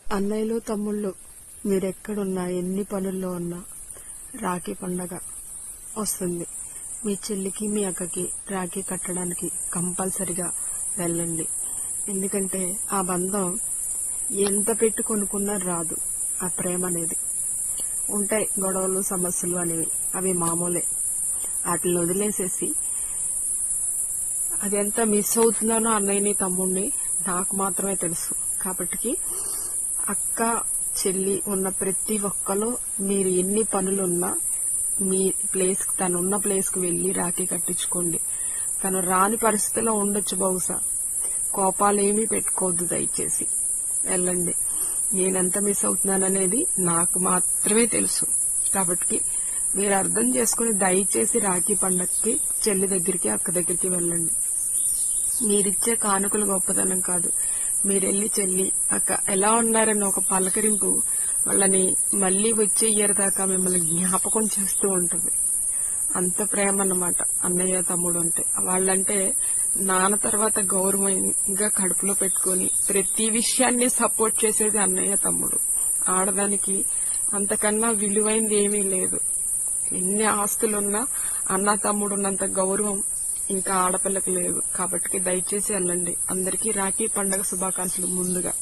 అన్నయ్యలు తమ్ముళ్ళు మీరెక్కడున్నా ఎన్ని పనుల్లో ఉన్నా రాఖీ పండగ వస్తుంది. మీ చెల్లికి మీ అక్కకి రాఖీ కట్టడానికి కంపల్సరిగా వెళ్ళండి. ఎందుకంటే ఆ బంధం ఎంత పెట్టి కొనుక్కున్నా రాదు. ఆ ప్రేమ అనేది ఉంటాయి, గొడవలు సమస్యలు అనేవి అవి మామూలే. వాటిని వదిలేసేసి అది ఎంత మిస్ అవుతున్నానో అన్నయ్యని తమ్ముడిని నాకు మాత్రమే తెలుసు. కాబట్టి అక్క చెల్లి ఉన్న ప్రతి ఒక్కరు మీరు ఎన్ని పనులున్నా మీ ప్లేస్ తను ఉన్న ప్లేస్ కు వెళ్లి రాఖీ కట్టించుకోండి. తను రాని పరిస్థితిలో ఉండొచ్చు, బహుశా కోపాలు ఏమీ పెట్టుకోవద్దు, దయచేసి వెళ్ళండి. నేనెంత మిస్ అవుతున్నాననేది నాకు మాత్రమే తెలుసు. కాబట్టి మీరు అర్థం చేసుకుని దయచేసి రాఖీ పండగకి చెల్లి దగ్గరికి అక్క దగ్గరికి వెళ్ళండి. మీరిచ్చే కానుకలు గొప్పతనం కాదు, మీరెళ్లి చెల్లి అక్క ఎలా ఉన్నారని ఒక పలకరింపు వాళ్ళని మళ్లీ వచ్చే ఇయర్ దాకా మిమ్మల్ని జ్ఞాపకం చేస్తూ ఉంటుంది. అంత ప్రేమ అన్నమాట అన్నయ్య తమ్ముడు అంటే. వాళ్ళంటే నాన్న తర్వాత గౌరవంగా కడుపులో పెట్టుకుని ప్రతి విషయాన్ని సపోర్ట్ చేసేది అన్నయ్య తమ్ముడు. ఆడదానికి అంతకన్నా విలువైంది ఏమీ లేదు. ఎన్ని ఆస్తులున్నా అన్న తమ్ముడు ఉన్నంత గౌరవం ఇంకా ఆడపిల్లకి లేదు. కాబట్టి దయచేసి వెళ్ళండి. అందరికీ రాఖీ పండుగ శుభాకాంక్షలు ముందుగా.